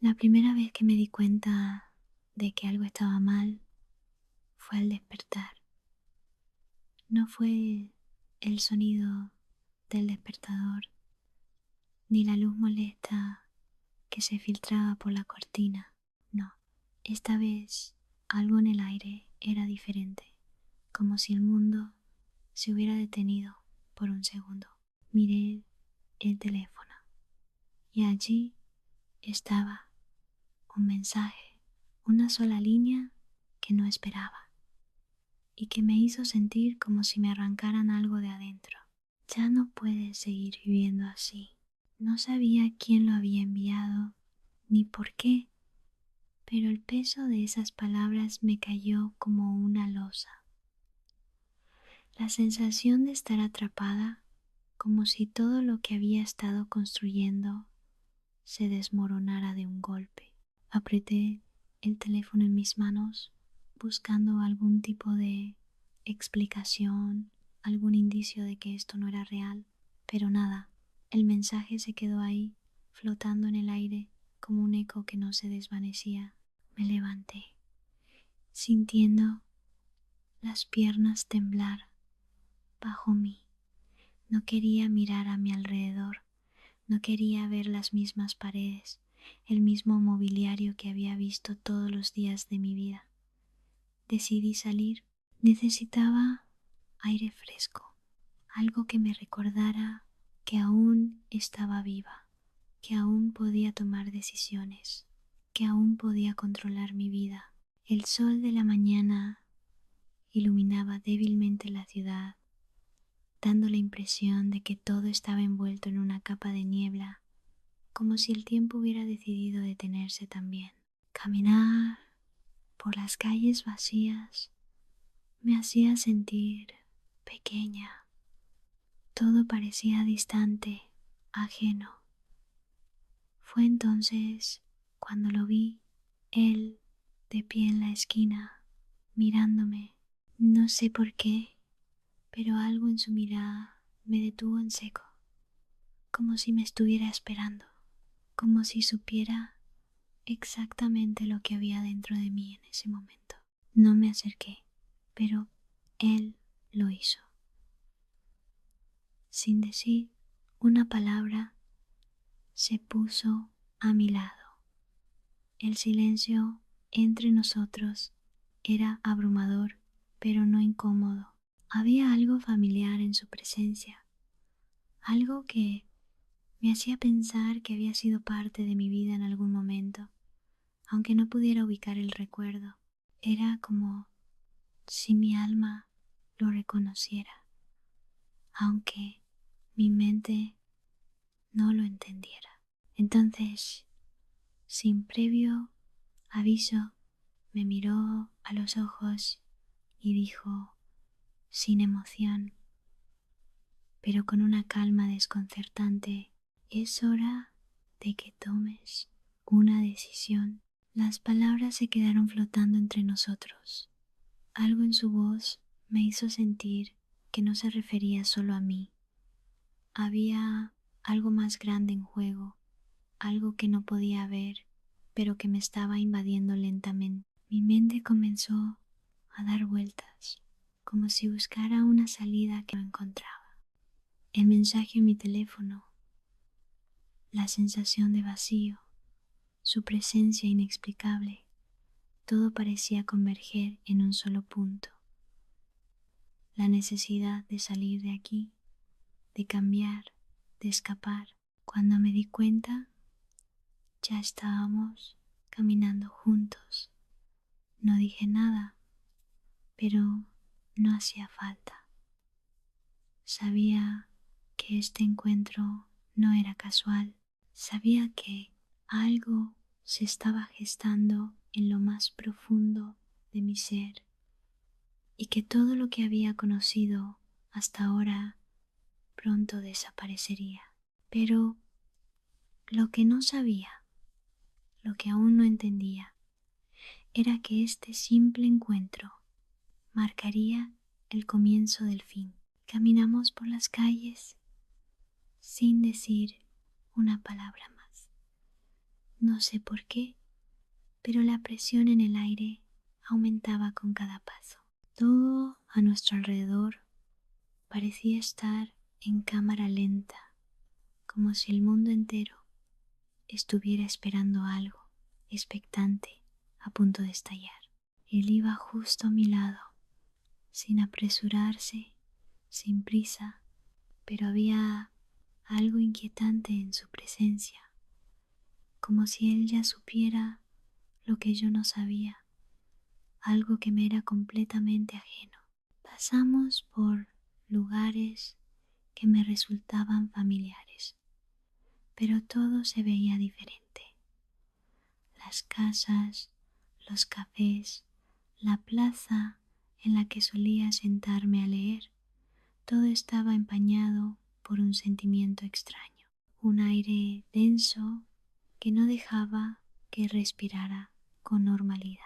La primera vez que me di cuenta de que algo estaba mal fue al despertar. No fue el sonido del despertador, ni la luz molesta que se filtraba por la cortina. No, esta vez algo en el aire era diferente, como si el mundo se hubiera detenido por un segundo. Miré el teléfono y allí estaba un mensaje, una sola línea que no esperaba y que me hizo sentir como si me arrancaran algo de adentro. Ya no puedes seguir viviendo así. No sabía quién lo había enviado ni por qué, pero el peso de esas palabras me cayó como una losa. La sensación de estar atrapada, como si todo lo que había estado construyendo se desmoronara de un golpe. Apreté el teléfono en mis manos, buscando algún tipo de explicación, algún indicio de que esto no era real, pero nada. El mensaje se quedó ahí, flotando en el aire como un eco que no se desvanecía. Me levanté, sintiendo las piernas temblar bajo mí. No quería mirar a mi alrededor, no quería ver las mismas paredes, el mismo mobiliario que había visto todos los días de mi vida. Decidí salir. Necesitaba aire fresco, algo que me recordara que aún estaba viva, que aún podía tomar decisiones, que aún podía controlar mi vida. El sol de la mañana iluminaba débilmente la ciudad, dando la impresión de que todo estaba envuelto en una capa de niebla, como si el tiempo hubiera decidido detenerse también. Caminar por las calles vacías me hacía sentir pequeña. Todo parecía distante, ajeno. Fue entonces cuando lo vi, él de pie en la esquina, mirándome. No sé por qué, pero algo en su mirada me detuvo en seco, como si me estuviera esperando, como si supiera exactamente lo que había dentro de mí en ese momento. No me acerqué, pero él lo hizo. Sin decir una palabra, se puso a mi lado. El silencio entre nosotros era abrumador, pero no incómodo. Había algo familiar en su presencia, algo que me hacía pensar que había sido parte de mi vida en algún momento, aunque no pudiera ubicar el recuerdo. Era como si mi alma lo reconociera, aunque mi mente no lo entendiera. Entonces, sin previo aviso, me miró a los ojos y dijo, sin emoción, pero con una calma desconcertante: es hora de que tomes una decisión. Las palabras se quedaron flotando entre nosotros. Algo en su voz me hizo sentir que no se refería solo a mí. Había algo más grande en juego, algo que no podía ver, pero que me estaba invadiendo lentamente. Mi mente comenzó a dar vueltas, como si buscara una salida que no encontraba. El mensaje en mi teléfono, la sensación de vacío, su presencia inexplicable, todo parecía converger en un solo punto. La necesidad de salir de aquí, de cambiar, de escapar. Cuando me di cuenta, ya estábamos caminando juntos. No dije nada, pero no hacía falta. Sabía que este encuentro no era casual. Sabía que algo se estaba gestando en lo más profundo de mi ser y que todo lo que había conocido hasta ahora pronto desaparecería. Pero lo que no sabía, lo que aún no entendía, era que este simple encuentro marcaría el comienzo del fin. Caminamos por las calles sin decir una palabra más. No sé por qué, pero la presión en el aire aumentaba con cada paso. Todo a nuestro alrededor parecía estar en cámara lenta, como si el mundo entero estuviera esperando algo, expectante, a punto de estallar. Él iba justo a mi lado, sin apresurarse, sin prisa, pero había algo inquietante en su presencia, como si él ya supiera lo que yo no sabía, algo que me era completamente ajeno. Pasamos por lugares que me resultaban familiares, pero todo se veía diferente. Las casas, los cafés, la plaza en la que solía sentarme a leer, todo estaba empañado por un sentimiento extraño, un aire denso que no dejaba que respirara con normalidad.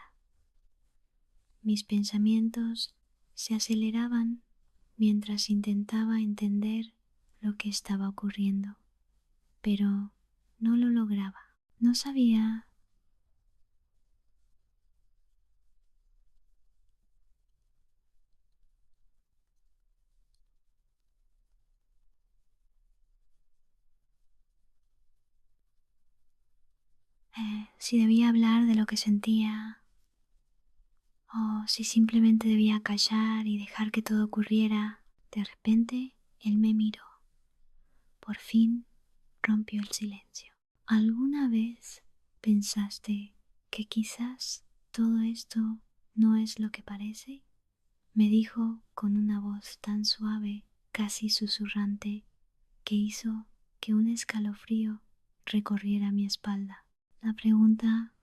Mis pensamientos se aceleraban mientras intentaba entender lo que estaba ocurriendo, pero no lo lograba. No sabía si debía hablar de lo que sentía o si simplemente debía callar y dejar que todo ocurriera. De repente, él me miró. Por fin rompió el silencio. ¿Alguna vez pensaste que quizás todo esto no es lo que parece? Me dijo con una voz tan suave, casi susurrante, que hizo que un escalofrío recorriera mi espalda. La pregunta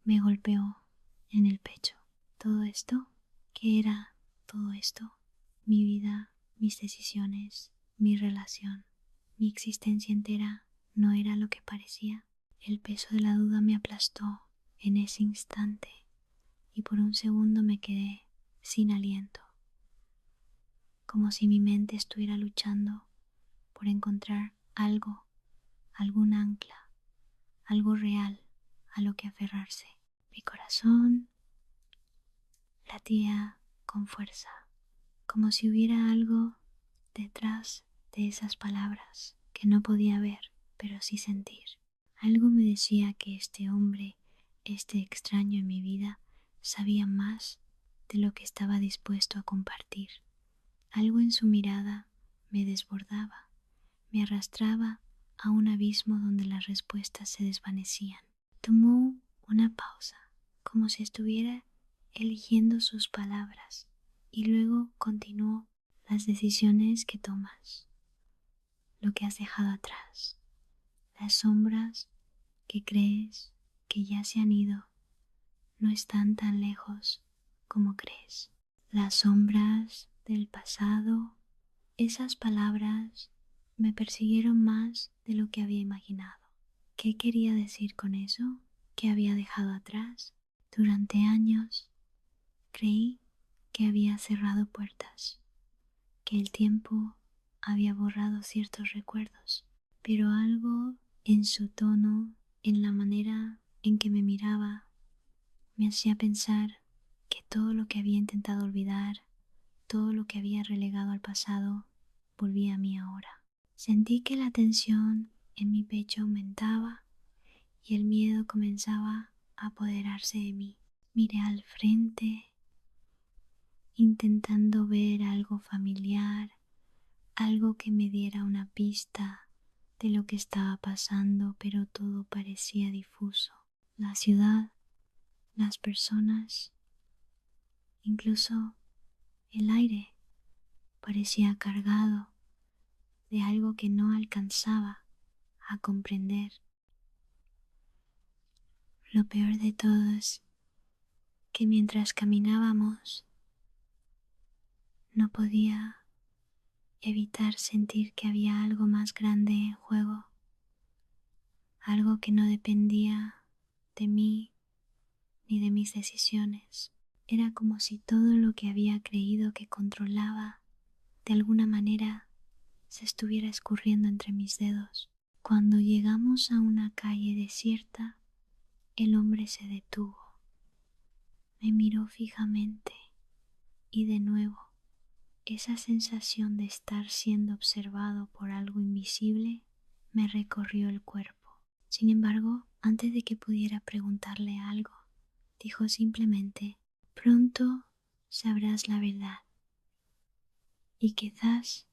me golpeó en el pecho. ¿Todo esto? ¿Qué era todo esto? Mi vida, mis decisiones, mi relación, mi existencia entera no era lo que parecía. El peso de la duda me aplastó en ese instante y por un segundo me quedé sin aliento, como si mi mente estuviera luchando por encontrar algo, algún ancla, algo real a lo que aferrarse. Mi corazón latía con fuerza, como si hubiera algo detrás de esas palabras que no podía ver, pero sí sentir. Algo me decía que este hombre, este extraño en mi vida, sabía más de lo que estaba dispuesto a compartir. Algo en su mirada me desbordaba, me arrastraba a un abismo donde las respuestas se desvanecían. Tomó una pausa, como si estuviera eligiendo sus palabras, y luego continuó: las decisiones que tomas, lo que has dejado atrás, las sombras que crees que ya se han ido, no están tan lejos como crees. Las sombras del pasado, esas palabras me persiguieron más de lo que había imaginado. ¿Qué quería decir con eso? ¿Qué había dejado atrás? Durante años creí que había cerrado puertas, que el tiempo había borrado ciertos recuerdos, pero algo en su tono, en la manera en que me miraba, me hacía pensar que todo lo que había intentado olvidar, todo lo que había relegado al pasado, volvía a mí ahora. Sentí que la tensión en mi pecho aumentaba y el miedo comenzaba a apoderarse de mí. Miré al frente, intentando ver algo familiar, algo que me diera una pista de lo que estaba pasando, pero todo parecía difuso. La ciudad, las personas, incluso el aire parecía cargado de algo que no alcanzaba a comprender. Lo peor de todo es que mientras caminábamos no podía evitar sentir que había algo más grande en juego, algo que no dependía de mí ni de mis decisiones. Era como si todo lo que había creído que controlaba de alguna manera se estuviera escurriendo entre mis dedos. Cuando llegamos a una calle desierta, El hombre se detuvo, me miró fijamente y de nuevo esa sensación de estar siendo observado por algo invisible me recorrió el cuerpo. Sin embargo, antes de que pudiera preguntarle algo, dijo simplemente: pronto sabrás la verdad y quizás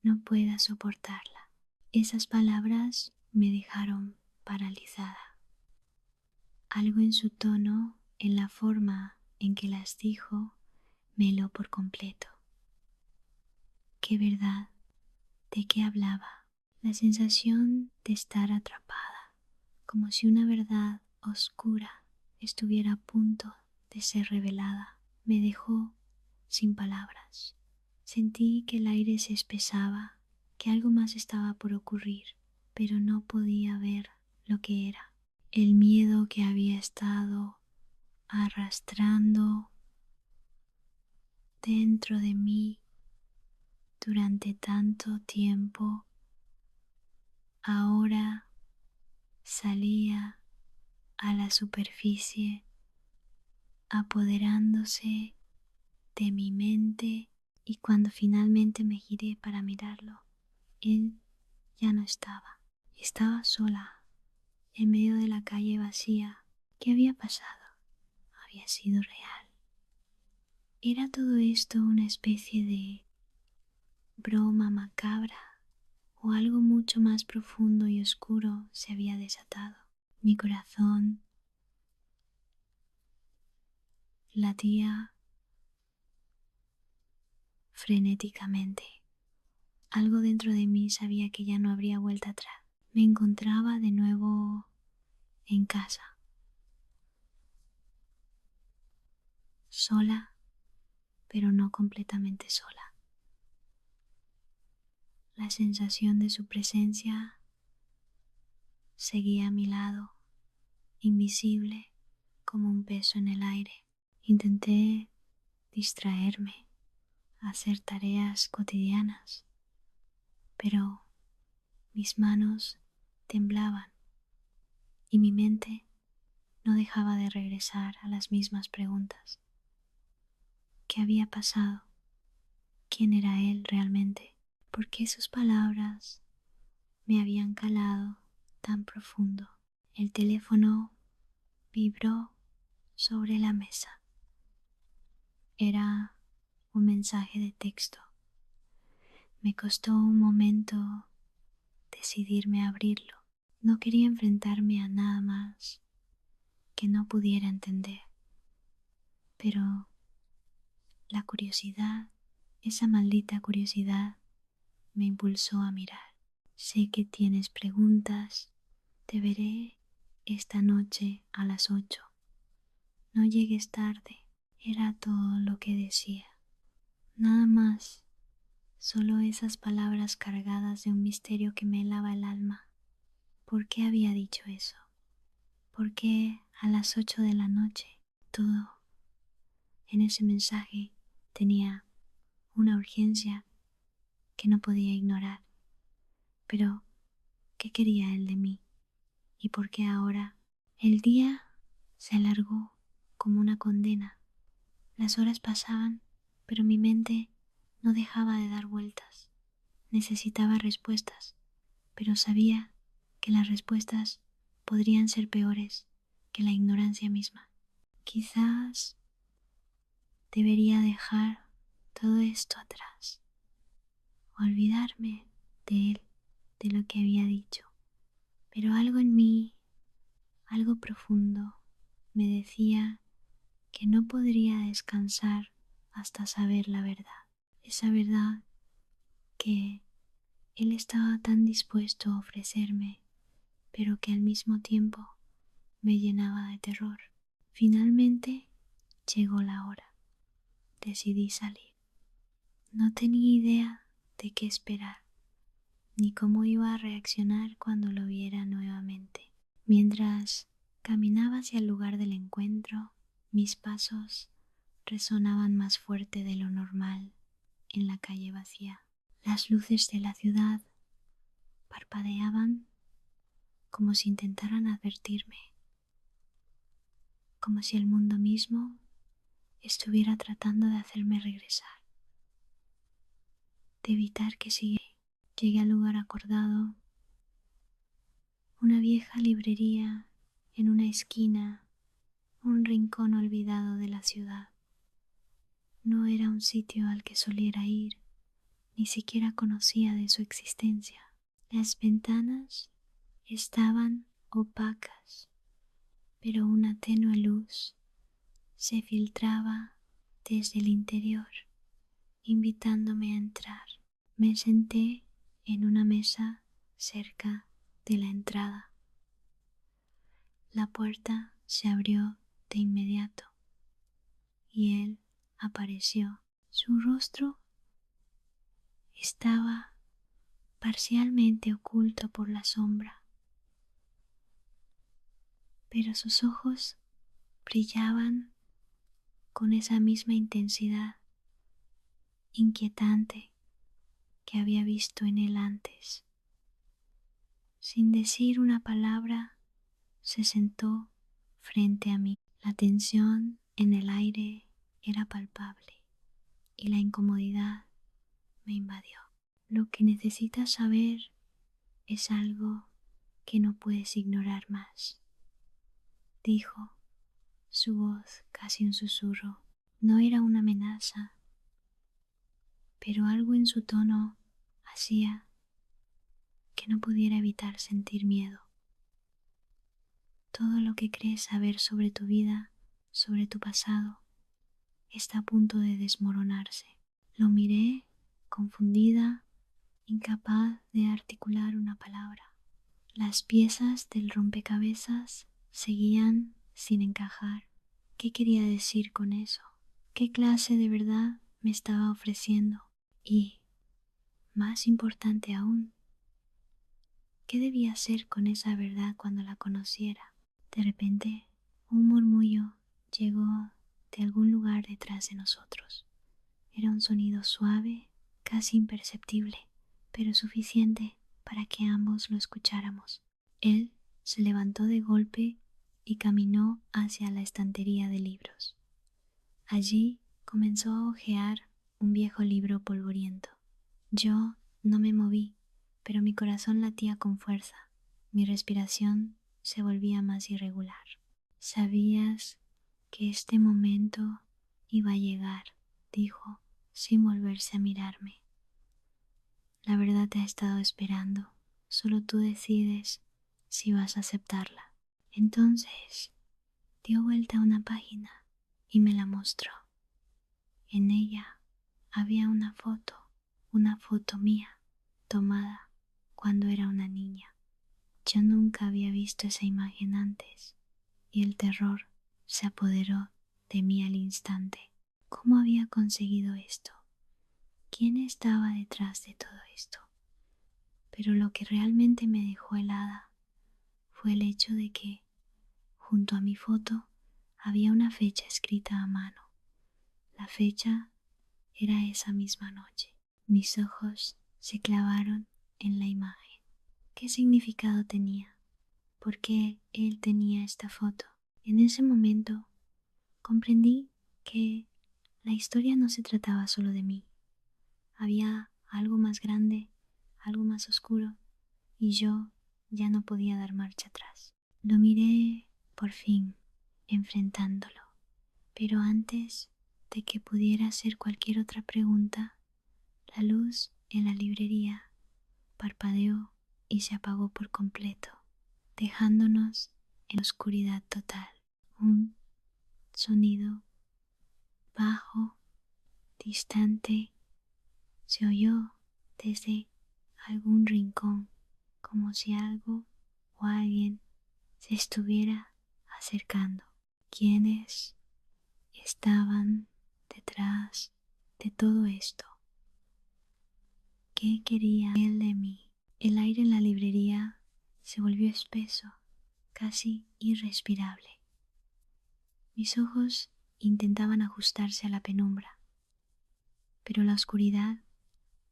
no puedas soportarla. Esas palabras me dejaron paralizada. Algo en su tono, en la forma en que las dijo, me heló por completo. ¿Qué verdad? ¿De qué hablaba? La sensación de estar atrapada, como si una verdad oscura estuviera a punto de ser revelada, me dejó sin palabras. Sentí que el aire se espesaba, que algo más estaba por ocurrir, pero no podía ver lo que era. El miedo que había estado arrastrando dentro de mí durante tanto tiempo ahora salía a la superficie, apoderándose de mi mente, y cuando finalmente me giré para mirarlo, él ya no estaba. Estaba sola en medio de la calle vacía. ¿Qué había pasado? ¿Había sido real? ¿Era todo esto una especie de broma macabra o algo mucho más profundo y oscuro se había desatado? Mi corazón latía frenéticamente. Algo dentro de mí sabía que ya no habría vuelta atrás. Me encontraba de nuevo en casa, sola, pero no completamente sola. La sensación de su presencia seguía a mi lado, invisible como un peso en el aire. Intenté distraerme, hacer tareas cotidianas, pero mis manos temblaban y mi mente no dejaba de regresar a las mismas preguntas. ¿Qué había pasado? ¿Quién era él realmente? ¿Por qué sus palabras me habían calado tan profundo? El teléfono vibró sobre la mesa. Era un mensaje de texto. Me costó un momento decidirme a abrirlo. No quería enfrentarme a nada más que no pudiera entender, pero la curiosidad, esa maldita curiosidad, me impulsó a mirar. Sé que tienes preguntas. Te veré esta noche a las 8. No llegues tarde. Era todo lo que decía. Nada más. Solo esas palabras cargadas de un misterio que me helaba el alma. ¿Por qué había dicho eso? ¿Por qué a las 8 de la noche? Todo en ese mensaje tenía una urgencia que no podía ignorar. Pero, ¿qué quería él de mí? ¿Y por qué ahora? El día se alargó como una condena. Las horas pasaban, pero mi mente no dejaba de dar vueltas. Necesitaba respuestas, pero sabía que las respuestas podrían ser peores que la ignorancia misma. Quizás debería dejar todo esto atrás, olvidarme de él, de lo que había dicho. Pero algo en mí, algo profundo, me decía que no podría descansar hasta saber la verdad. Esa verdad que él estaba tan dispuesto a ofrecerme, pero que al mismo tiempo me llenaba de terror. Finalmente llegó la hora. Decidí salir. No tenía idea de qué esperar, ni cómo iba a reaccionar cuando lo viera nuevamente. Mientras caminaba hacia el lugar del encuentro, mis pasos resonaban más fuerte de lo normal en la calle vacía. Las luces de la ciudad parpadeaban como si intentaran advertirme. como si el mundo mismo estuviera tratando de hacerme regresar, de evitar que siguiera. Llegué al lugar acordado, una vieja librería en una esquina, un rincón olvidado de la ciudad. No era un sitio al que soliera ir, ni siquiera conocía de su existencia. Las ventanas estaban opacas, pero una tenue luz se filtraba desde el interior, invitándome a entrar. Me senté en una mesa cerca de la entrada. La puerta se abrió de inmediato y él apareció. Su rostro estaba parcialmente oculto por la sombra, pero sus ojos brillaban con esa misma intensidad inquietante que había visto en él antes. Sin decir una palabra, se sentó frente a mí. La tensión en el aire era palpable y la incomodidad me invadió. Lo que necesitas saber es algo que no puedes ignorar más, dijo, su voz casi un susurro. No era una amenaza, pero algo en su tono hacía que no pudiera evitar sentir miedo. Todo lo que crees saber sobre tu vida, sobre tu pasado, está a punto de desmoronarse. Lo miré, confundida, incapaz de articular una palabra. Las piezas del rompecabezas seguían sin encajar. ¿Qué quería decir con eso? ¿Qué clase de verdad me estaba ofreciendo? Y, más importante aún, ¿qué debía hacer con esa verdad cuando la conociera? De repente, un murmullo llegó de algún lugar detrás de nosotros. Era un sonido suave, casi imperceptible, pero suficiente para que ambos lo escucháramos. Él se levantó de golpe y caminó hacia la estantería de libros. Allí comenzó a hojear un viejo libro polvoriento. Yo no me moví, pero mi corazón latía con fuerza. Mi respiración se volvía más irregular. Sabías que este momento iba a llegar, dijo, sin volverse a mirarme. La verdad te ha estado esperando. Solo tú decides si vas a aceptarla. Entonces dio vuelta a una página y me la mostró. En ella había una foto mía, tomada cuando era una niña. Yo nunca había visto esa imagen antes y el terror se apoderó de mí al instante. ¿Cómo había conseguido esto? ¿Quién estaba detrás de todo esto? Pero lo que realmente me dejó helada fue el hecho de que, junto a mi foto, había una fecha escrita a mano. La fecha era esa misma noche. Mis ojos se clavaron en la imagen. ¿Qué significado tenía? ¿Por qué él tenía esta foto? En ese momento comprendí que la historia no se trataba solo de mí. Había algo más grande, algo más oscuro, y yo ya no podía dar marcha atrás. Lo miré por fin, enfrentándolo, pero antes de que pudiera hacer cualquier otra pregunta, la luz en la librería parpadeó y se apagó por completo, dejándonos en oscuridad total. Un sonido bajo, distante, se oyó desde algún rincón, como si algo o alguien se estuviera acercando. ¿Quiénes estaban detrás de todo esto? ¿Qué quería él de mí? El aire en la librería se volvió espeso, casi irrespirable. Mis ojos intentaban ajustarse a la penumbra, pero la oscuridad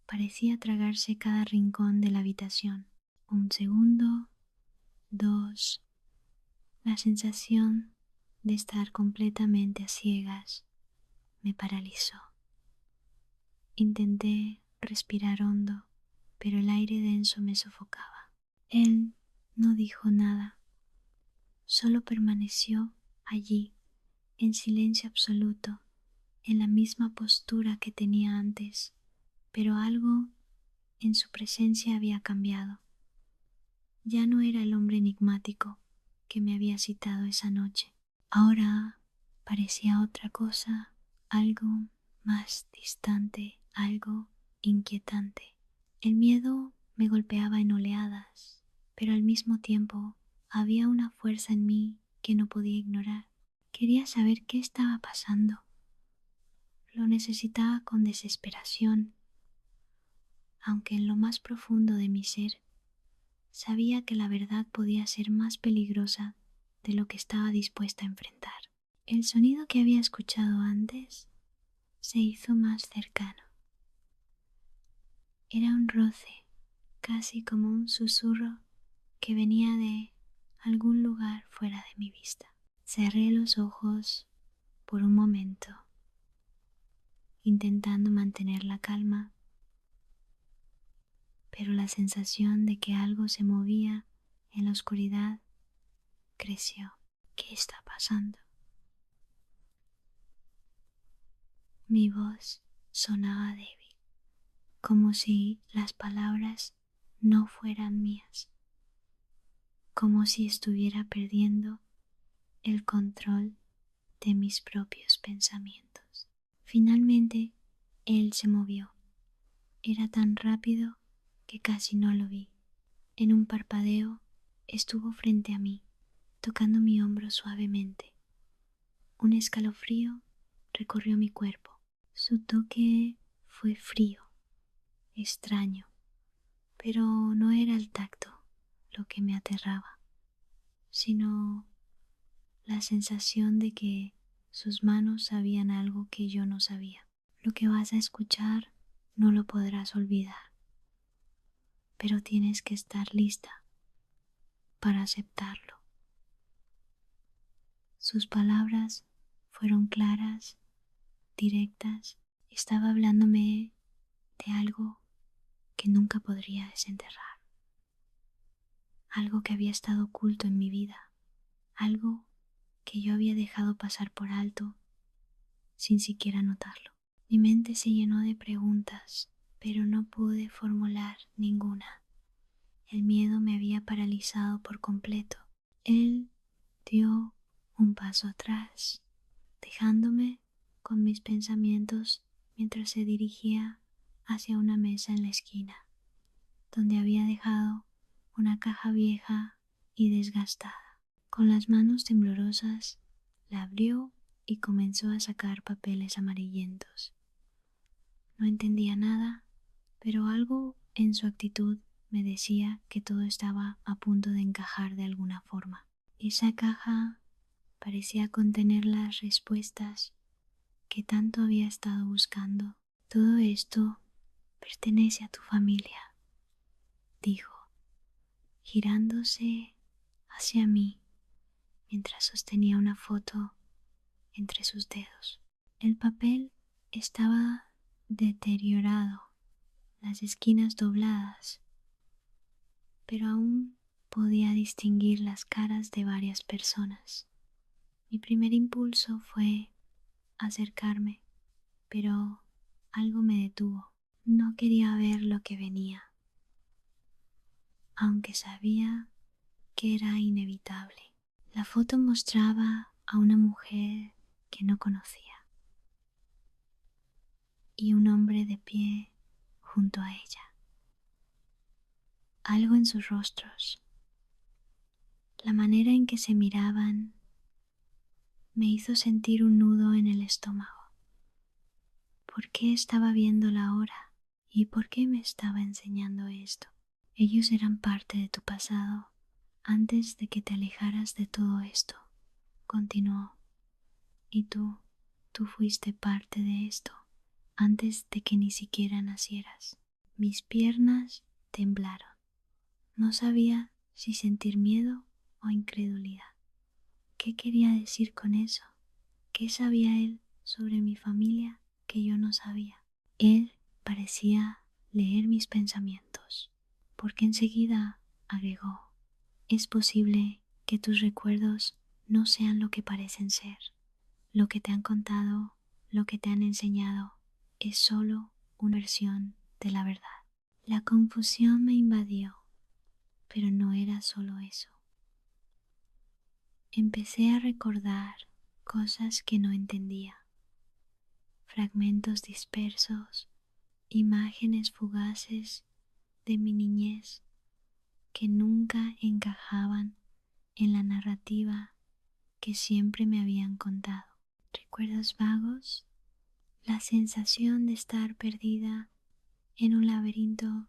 parecía tragarse cada rincón de la habitación. Un segundo, dos, la sensación de estar completamente a ciegas me paralizó. Intenté respirar hondo, pero el aire denso me sofocaba. Él no dijo nada, solo permaneció allí, en silencio absoluto, en la misma postura que tenía antes, pero algo en su presencia había cambiado. Ya no era el hombre enigmático que me había citado esa noche. Ahora parecía otra cosa, algo más distante, algo inquietante. El miedo me golpeaba en oleadas, pero al mismo tiempo había una fuerza en mí que no podía ignorar. Quería saber qué estaba pasando. Lo necesitaba con desesperación, aunque en lo más profundo de mi ser sabía que la verdad podía ser más peligrosa de lo que estaba dispuesta a enfrentar. El sonido que había escuchado antes se hizo más cercano. Era un roce, casi como un susurro que venía de algún lugar fuera de mi vista. Cerré los ojos por un momento, intentando mantener la calma, pero la sensación de que algo se movía en la oscuridad creció. ¿Qué está pasando? Mi voz sonaba débil, como si las palabras no fueran mías, como si estuviera perdiendo el control de mis propios pensamientos. Finalmente, él se movió. Era tan rápido que casi no lo vi. En un parpadeo estuvo frente a mí, tocando mi hombro suavemente. Un escalofrío recorrió mi cuerpo. Su toque fue frío, extraño, pero no era el tacto lo que me aterraba, sino la sensación de que sus manos sabían algo que yo no sabía. Lo que vas a escuchar no lo podrás olvidar, pero tienes que estar lista para aceptarlo. Sus palabras fueron claras, directas. Estaba hablándome de algo que nunca podría desenterrar, algo que había estado oculto en mi vida, algo que yo había dejado pasar por alto sin siquiera notarlo. Mi mente se llenó de preguntas, pero no pude formular ninguna. El miedo me había paralizado por completo. Él dio un paso atrás, dejándome con mis pensamientos mientras se dirigía hacia una mesa en la esquina, donde había dejado una caja vieja y desgastada. Con las manos temblorosas la abrió y comenzó a sacar papeles amarillentos. No entendía nada, pero algo en su actitud me decía que todo estaba a punto de encajar de alguna forma. Esa caja parecía contener las respuestas que tanto había estado buscando. Todo esto pertenece a tu familia, dijo, girándose hacia mí mientras sostenía una foto entre sus dedos. El papel estaba deteriorado, las esquinas dobladas, pero aún podía distinguir las caras de varias personas. Mi primer impulso fue acercarme, pero algo me detuvo. No quería ver lo que venía, aunque sabía que era inevitable. La foto mostraba a una mujer que no conocía y un hombre de pie junto a ella. Algo en sus rostros, la manera en que se miraban, me hizo sentir un nudo en el estómago. ¿Por qué estaba viéndola ahora? ¿Y por qué me estaba enseñando esto? Ellos eran parte de tu pasado antes de que te alejaras de todo esto, continuó. Y tú fuiste parte de esto antes de que ni siquiera nacieras. Mis piernas temblaron. No sabía si sentir miedo o incredulidad. ¿Qué quería decir con eso? ¿Qué sabía él sobre mi familia que yo no sabía? Él parecía leer mis pensamientos, porque enseguida agregó: es posible que tus recuerdos no sean lo que parecen ser. Lo que te han contado, lo que te han enseñado, es solo una versión de la verdad. La confusión me invadió, pero no era solo eso. Empecé a recordar cosas que no entendía, fragmentos dispersos, imágenes fugaces de mi niñez que nunca encajaban en la narrativa que siempre me habían contado. Recuerdos vagos, la sensación de estar perdida en un laberinto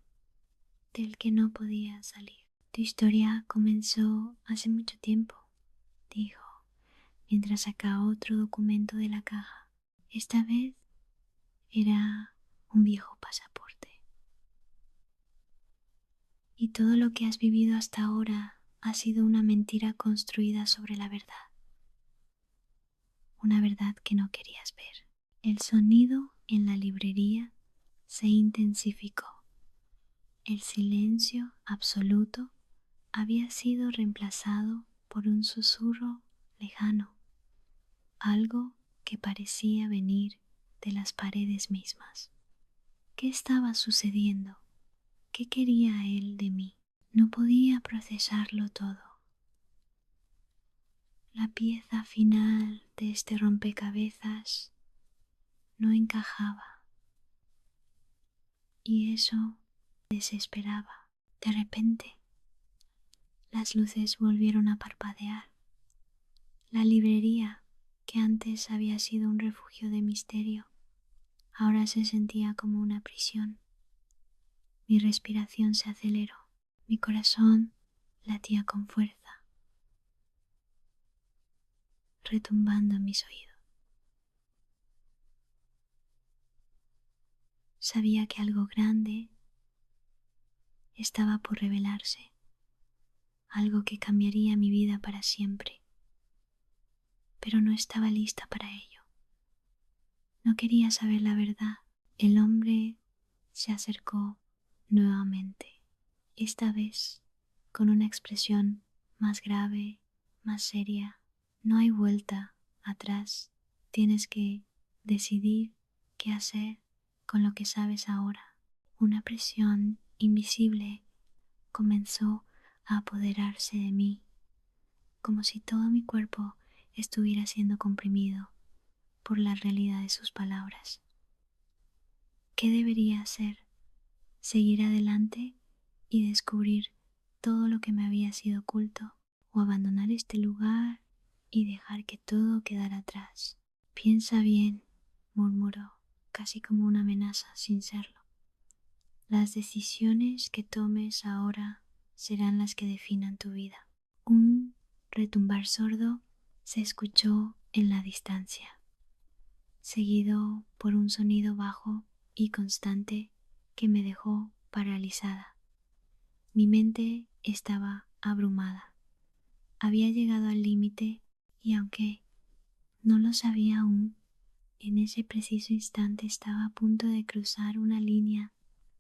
del que no podía salir. Tu historia comenzó hace mucho tiempo, dijo, mientras sacaba otro documento de la caja. Esta vez era un viejo pasaporte. Y todo lo que has vivido hasta ahora ha sido una mentira construida sobre la verdad. Una verdad que no querías ver. El sonido en la librería se intensificó. El silencio absoluto había sido reemplazado por un susurro lejano, algo que parecía venir de las paredes mismas. ¿Qué estaba sucediendo? ¿Qué quería él de mí? No podía procesarlo todo. La pieza final de este rompecabezas no encajaba y eso me desesperaba. De repente, las luces volvieron a parpadear. La librería, que antes había sido un refugio de misterio, ahora se sentía como una prisión. Mi respiración se aceleró, mi corazón latía con fuerza, retumbando en mis oídos. Sabía que algo grande estaba por revelarse, algo que cambiaría mi vida para siempre, pero no estaba lista para ello. No quería saber la verdad. El hombre se acercó nuevamente, esta vez con una expresión más grave, más seria. No hay vuelta atrás. Tienes que decidir qué hacer con lo que sabes ahora. Una presión invisible comenzó a apoderarse de mí, como si todo mi cuerpo estuviera siendo comprimido por la realidad de sus palabras. ¿Qué debería hacer? ¿Seguir adelante y descubrir todo lo que me había sido oculto, o abandonar este lugar y dejar que todo quedara atrás? Piensa bien, murmuró, casi como una amenaza sin serlo. Las decisiones que tomes ahora serán las que definan tu vida. Un retumbar sordo se escuchó en la distancia, seguido por un sonido bajo y constante que me dejó paralizada. Mi mente estaba abrumada. Había llegado al límite y, aunque no lo sabía aún, en ese preciso instante estaba a punto de cruzar una línea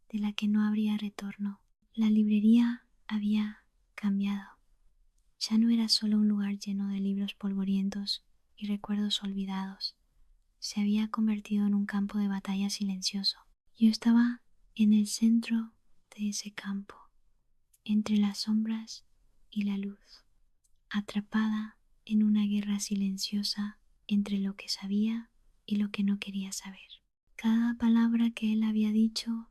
de la que no habría retorno. La librería había cambiado. Ya no era solo un lugar lleno de libros polvorientos y recuerdos olvidados. Se había convertido en un campo de batalla silencioso. Yo estaba en el centro de ese campo, entre las sombras y la luz, atrapada en una guerra silenciosa entre lo que sabía y lo que no quería saber. Cada palabra que él había dicho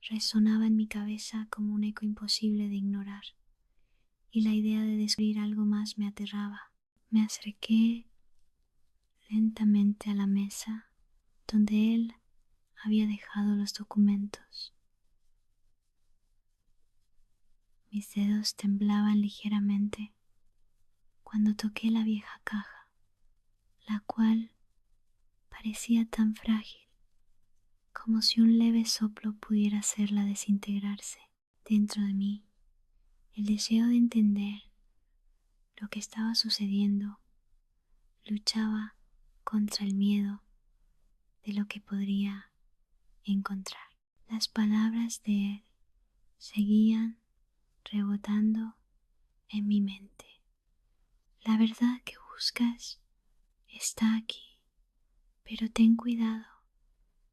resonaba en mi cabeza como un eco imposible de ignorar, y la idea de descubrir algo más me aterraba. Me acerqué lentamente a la mesa donde él había dejado los documentos. Mis dedos temblaban ligeramente cuando toqué la vieja caja, la cual parecía tan frágil, como si un leve soplo pudiera hacerla desintegrarse. Dentro de mí, el deseo de entender lo que estaba sucediendo luchaba contra el miedo de lo que podría encontrar. Las palabras de él seguían rebotando en mi mente. La verdad que buscas está aquí, pero ten cuidado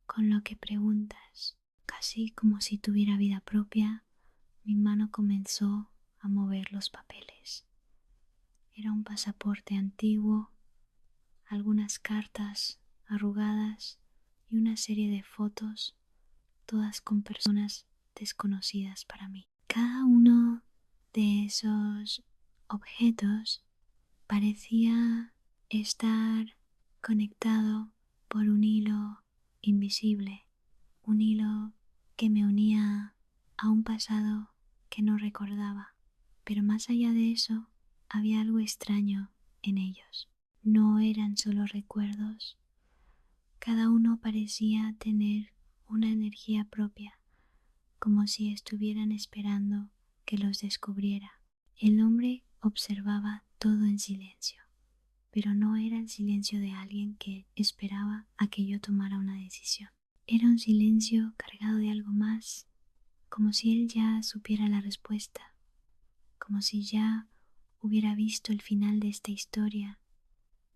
con lo que preguntas. Casi como si tuviera vida propia, mi mano comenzó a mover los papeles. Era un pasaporte antiguo, algunas cartas arrugadas y una serie de fotos, todas con personas desconocidas para mí. Cada uno de esos objetos parecía estar conectado por un hilo invisible, un hilo que me unía a un pasado que no recordaba. Pero más allá de eso, había algo extraño en ellos. No eran solo recuerdos, cada uno parecía tener una energía propia, como si estuvieran esperando que los descubriera. El hombre observaba todo en silencio, pero no era el silencio de alguien que esperaba a que yo tomara una decisión. Era un silencio cargado de algo más, como si él ya supiera la respuesta, como si ya hubiera visto el final de esta historia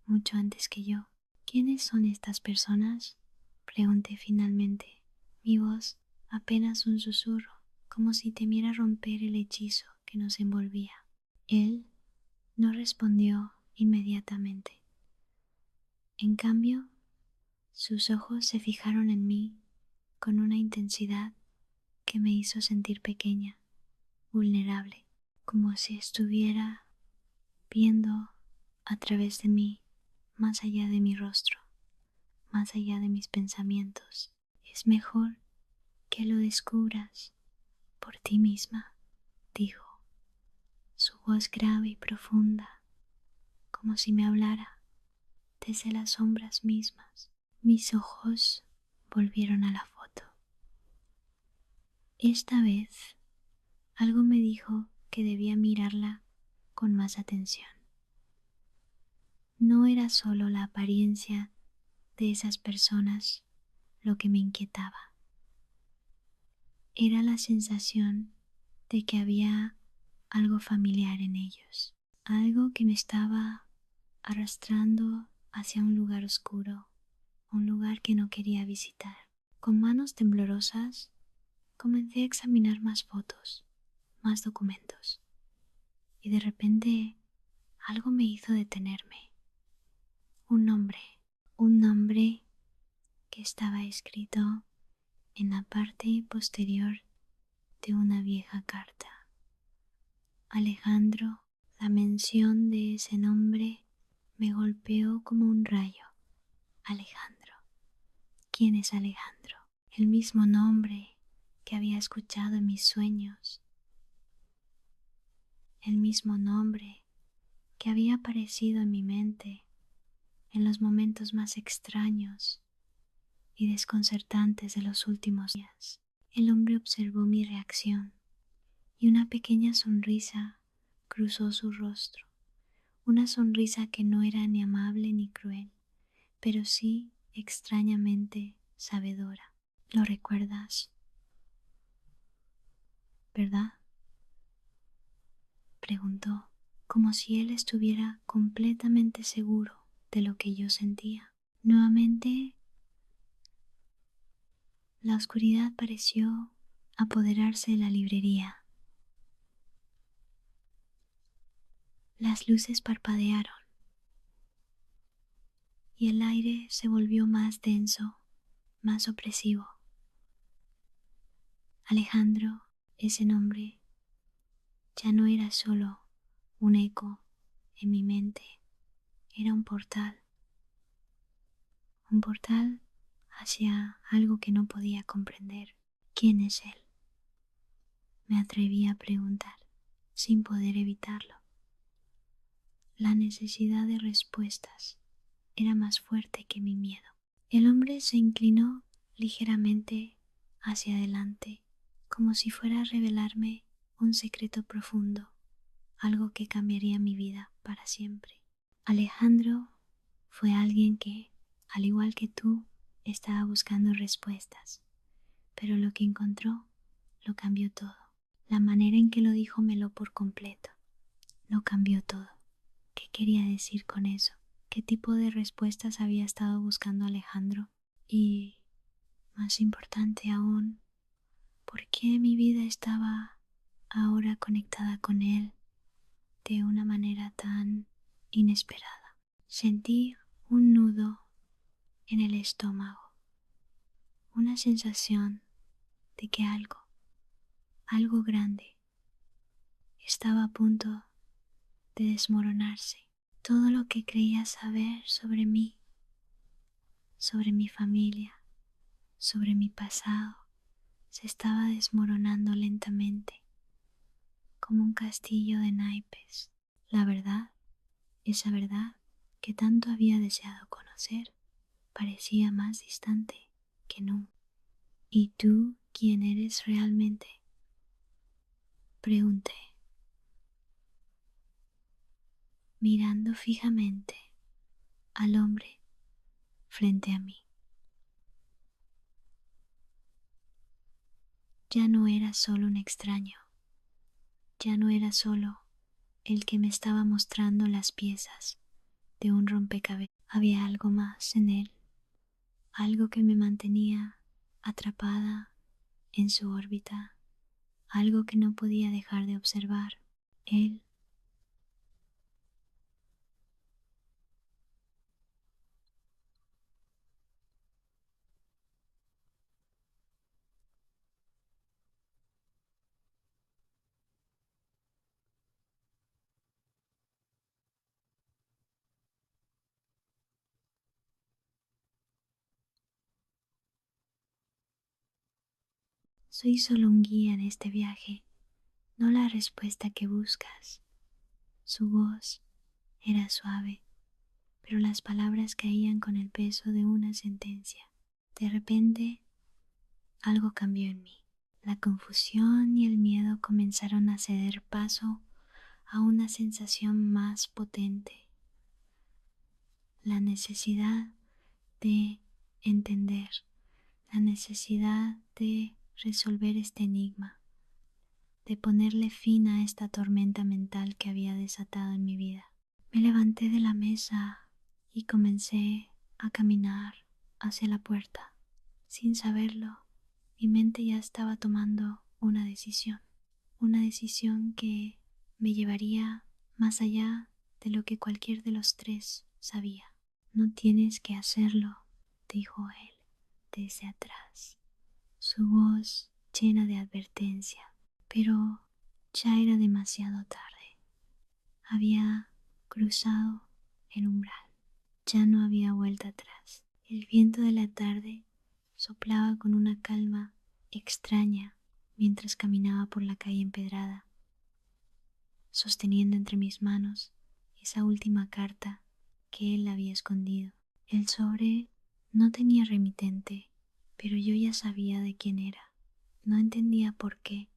mucho antes que yo. ¿Quiénes son estas personas?, pregunté finalmente, mi voz apenas un susurro, como si temiera romper el hechizo que nos envolvía. Él no respondió inmediatamente. En cambio, sus ojos se fijaron en mí con una intensidad que me hizo sentir pequeña, vulnerable, como si estuviera viendo a través de mí, más allá de mi rostro, más allá de mis pensamientos. Es mejor que lo descubras por ti misma, dijo, su voz grave y profunda, como si me hablara desde las sombras mismas. Mis ojos volvieron a la foto. Esta vez algo me dijo que debía mirarla con más atención. No era solo la apariencia de esas personas lo que me inquietaba. Era la sensación de que había algo familiar en ellos, algo que me estaba arrastrando hacia un lugar oscuro, un lugar que no quería visitar. Con manos temblorosas comencé a examinar más fotos, más documentos, y de repente algo me hizo detenerme. Un nombre que estaba escrito en la parte posterior de una vieja carta. Alejandro. La mención de ese nombre me golpeó como un rayo. Alejandro. ¿Quién es Alejandro? El mismo nombre que había escuchado en mis sueños. El mismo nombre que había aparecido en mi mente en los momentos más extraños y desconcertantes de los últimos días. El hombre observó mi reacción y una pequeña sonrisa cruzó su rostro. Una sonrisa que no era ni amable ni cruel, pero sí extrañamente sabedora. ¿Lo recuerdas, verdad?, preguntó, como si él estuviera completamente seguro de lo que yo sentía. Nuevamente, la oscuridad pareció apoderarse de la librería. Las luces parpadearon y el aire se volvió más denso, más opresivo. Alejandro, ese nombre, ya no era solo un eco en mi mente, era un portal hacia algo que no podía comprender. ¿Quién es él?, me atreví a preguntar, sin poder evitarlo. La necesidad de respuestas era más fuerte que mi miedo. El hombre se inclinó ligeramente hacia adelante, como si fuera a revelarme un secreto profundo, algo que cambiaría mi vida para siempre. Alejandro Fue alguien que, al igual que tú, estaba buscando respuestas, pero lo que encontró lo cambió todo. La manera en que lo dijo me lo por completo. Lo cambió todo. ¿Qué quería decir con eso? ¿Qué tipo de respuestas había estado buscando Alejandro? Y, más importante aún, ¿por qué mi vida estaba ahora conectada con él de una manera tan inesperada? Sentí un nudo en el estómago, una sensación de que algo grande, estaba a punto de desmoronarse. Todo lo que creía saber sobre mí, sobre mi familia, sobre mi pasado, se estaba desmoronando lentamente, como un castillo de naipes. La verdad, esa verdad que tanto había deseado conocer, parecía más distante que nunca. ¿Y tú quién eres realmente?, pregunté, mirando fijamente al hombre frente a mí. Ya no era solo un extraño, ya no era solo el que me estaba mostrando las piezas de un rompecabezas. Había algo más en él, algo que me mantenía atrapada en su órbita, algo que no podía dejar de observar. Él soy solo un guía en este viaje, no la respuesta que buscas. Su voz era suave, pero las palabras caían con el peso de una sentencia. De repente, algo cambió en mí. La confusión y el miedo comenzaron a ceder paso a una sensación más potente, la necesidad de entender, la necesidad de resolver este enigma, de ponerle fin a esta tormenta mental que había desatado en mi vida. Me levanté de la mesa y comencé a caminar hacia la puerta. Sin saberlo, mi mente ya estaba tomando una decisión que me llevaría más allá de lo que cualquier de los tres sabía. No tienes que hacerlo, dijo él desde atrás, su voz llena de advertencia. Pero ya era demasiado tarde. Había cruzado el umbral. Ya no había vuelta atrás. El viento de la tarde soplaba con una calma extraña mientras caminaba por la calle empedrada, sosteniendo entre mis manos esa última carta que él había escondido. El sobre no tenía remitente, pero yo ya sabía de quién era. No entendía por qué,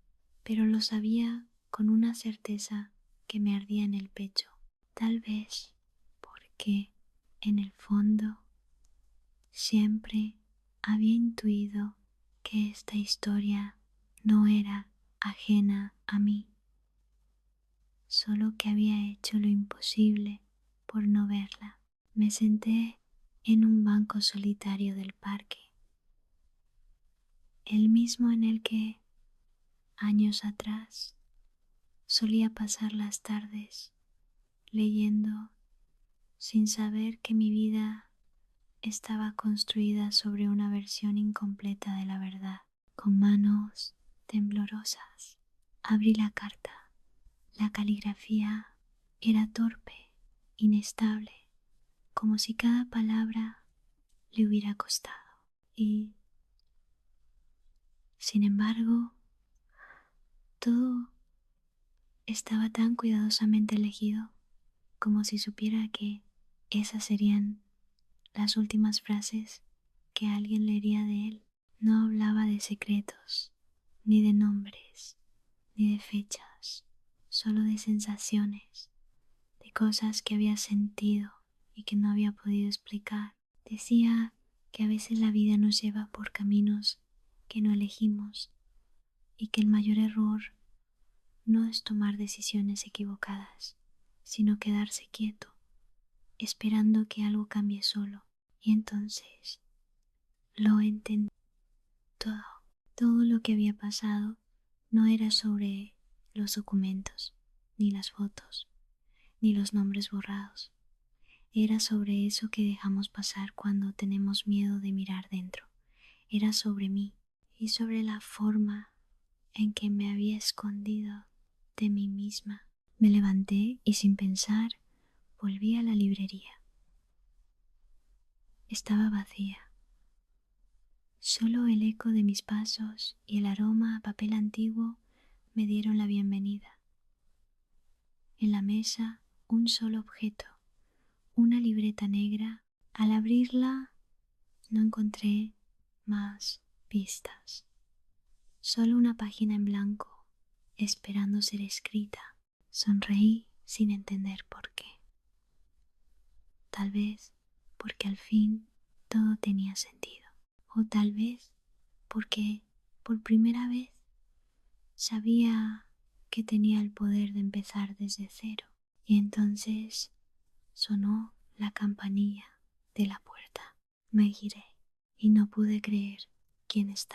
pero lo sabía con una certeza que me ardía en el pecho. Tal vez porque, en el fondo, siempre había intuido que esta historia no era ajena a mí, solo que había hecho lo imposible por no verla. Me senté en un banco solitario del parque, el mismo en el que, años atrás, solía pasar las tardes leyendo sin saber que mi vida estaba construida sobre una versión incompleta de la verdad. Con manos temblorosas abrí la carta. La caligrafía era torpe, inestable, como si cada palabra le hubiera costado. Y, sin embargo, todo estaba tan cuidadosamente elegido, como si supiera que esas serían las últimas frases que alguien leería de él. No hablaba de secretos, ni de nombres, ni de fechas, solo de sensaciones, de cosas que había sentido, y que no había podido explicar. Decía que a veces la vida nos lleva por caminos que no elegimos y que el mayor error no es tomar decisiones equivocadas, sino quedarse quieto, esperando que algo cambie solo. Y entonces lo entendí todo. Todo lo que había pasado no era sobre los documentos, ni las fotos, ni los nombres borrados. Era sobre eso que dejamos pasar cuando tenemos miedo de mirar dentro. Era sobre mí y sobre la forma en que me había escondido de mí misma. Me levanté y sin pensar volví a la librería. Estaba vacía. Solo el eco de mis pasos y el aroma a papel antiguo me dieron la bienvenida. En la mesa, un solo objeto, una libreta negra. Al abrirla, no encontré más pistas. Solo una página en blanco, esperando ser escrita. Sonreí sin entender por qué. Tal vez porque al fin todo tenía sentido. O tal vez porque por primera vez sabía que tenía el poder de empezar desde cero. Y entonces sonó la campanilla de la puerta. Me giré y no pude creer quién estaba.